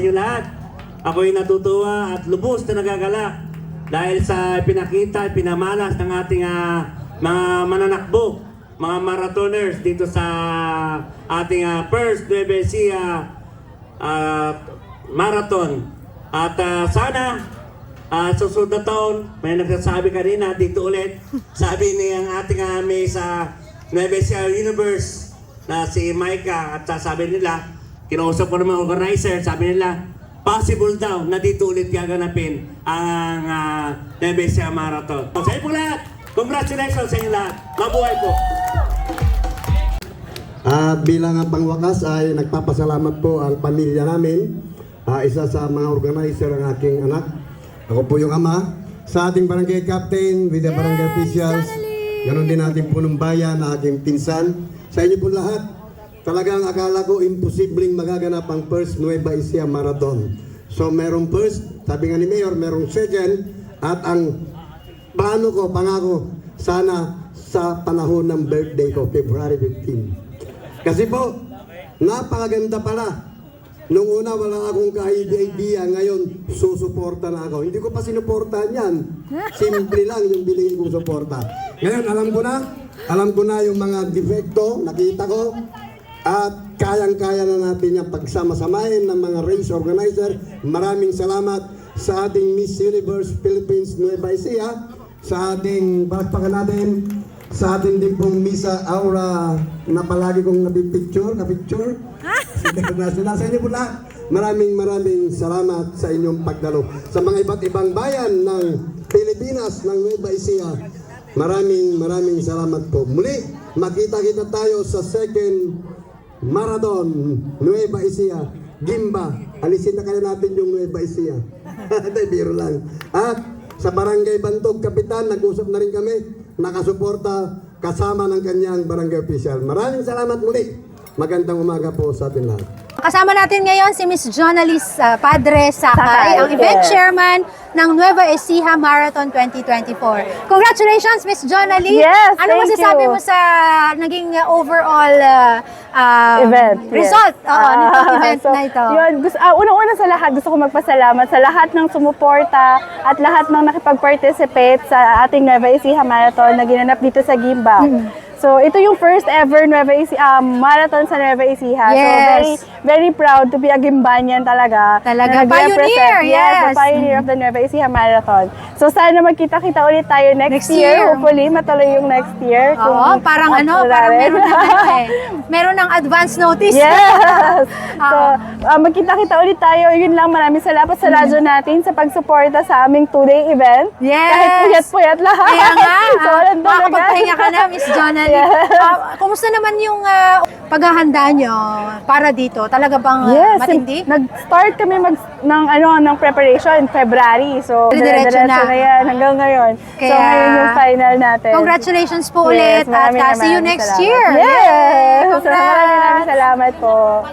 inyo lahat. Ako'y natutuwa at lubos na nagagalak dahil sa pinamalas ng ating mga mananakbo, mga marathoners dito sa ating first Nueva Ecija marathon. At sana susunod na taon, may nagsasabi kanina dito ulit, sabi niyang ating may sa Nueva Ecija Universe na si Micah, at sabi nila, kinausap ko naman organizer, sabi nila, possible daw na dito ulit gaganapin ang Nueva Ecija Marathon. Sa inyo po lahat, congratulations sa inyo lahat. Mabuhay po! At bilang pangwakas ay nagpapasalamat po ang pamilya namin. Isa sa mga organizer ang aking anak. Ako po yung ama. Sa ating barangay captain, with the barangay officials. Ganon din natin po ng bayan na aking pinsan. Sa inyo po lahat, talagang akala ko imposibleng magaganap ang first Nueva Ecija Marathon. So merong first, sabi nga ni Mayor, merong second, at ang plano ko, pangako, sana sa panahon ng birthday ko, February 15. Kasi po, napakaganda pala. Nung una wala akong ka-idea, ngayon susuporta na ako. Hindi ko pa sinuportahan yan. Simple lang yung bilhin kong suporta. Ngayon alam ko na yung mga defekto, nakita ko. At kayang-kaya na natin yung pagsama-samahin ng mga race organizer. Maraming salamat sa ating Miss Universe Philippines Nueva Ecija, sa ating palakpakan natin, sa ating din pong Misa Aura na palagi kong napipicture. Sa inyo po lahat, maraming salamat sa inyong pagdalo. Sa mga iba't ibang bayan ng Pilipinas, ng Nueva Ecija, maraming salamat po. Muli, makita-kita tayo sa second Marathon Nueva Ecija, Gimba. Alisin na kaya natin yung Nueva Ecija. Biro lang. At sa Barangay Bantog, Kapitan, nag-usap na rin kami, nakasuporta kasama ng kanyang barangay official. Maraming salamat muli. Magandang umaga po sa atin lahat. Kasama natin ngayon si Miss Jonalis Padre Sakay, ang event chairman ng Nueva Ecija Marathon 2024. Congratulations, Miss Jonalis! Yes, ano masasabi mo sa naging overall event result nitong event na ito? Yun, unang-una sa lahat, gusto ko magpasalamat sa lahat ng sumuporta at lahat ng nakipag-participate sa ating Nueva Ecija Marathon na ginanap dito sa Gimba. So, ito yung first ever Nueva Ecija marathon sa Nueva Ecija. Yes. So, very proud to be a Gimbanian talaga. Talaga, Na pioneer, yes. The yes. pioneer of the Nueva Ecija Marathon. So, sana magkita-kita ulit tayo next year. year. Hopefully, matuloy yung next year. Oo, parang parang meron ng meron ng advance notice. Yes! So, magkita-kita ulit tayo. Yun lang, maraming salamat sa radyo natin sa pagsuporta sa aming 2-day event. Yes! Kahit puyat-puyat lahat. Kaya nga, So, makakapagpahinga ka na, Miss Jonalis. Kumusta naman yung paghahanda nyo para dito? Talaga bang matindi? Nag-start kami ng preparation in February. So, Diretso na yan hanggang ngayon. Kaya, so, ngayon yung final natin. Congratulations po ulit at see you next salamat. year. Yes! Congrats! Maraming salamat po.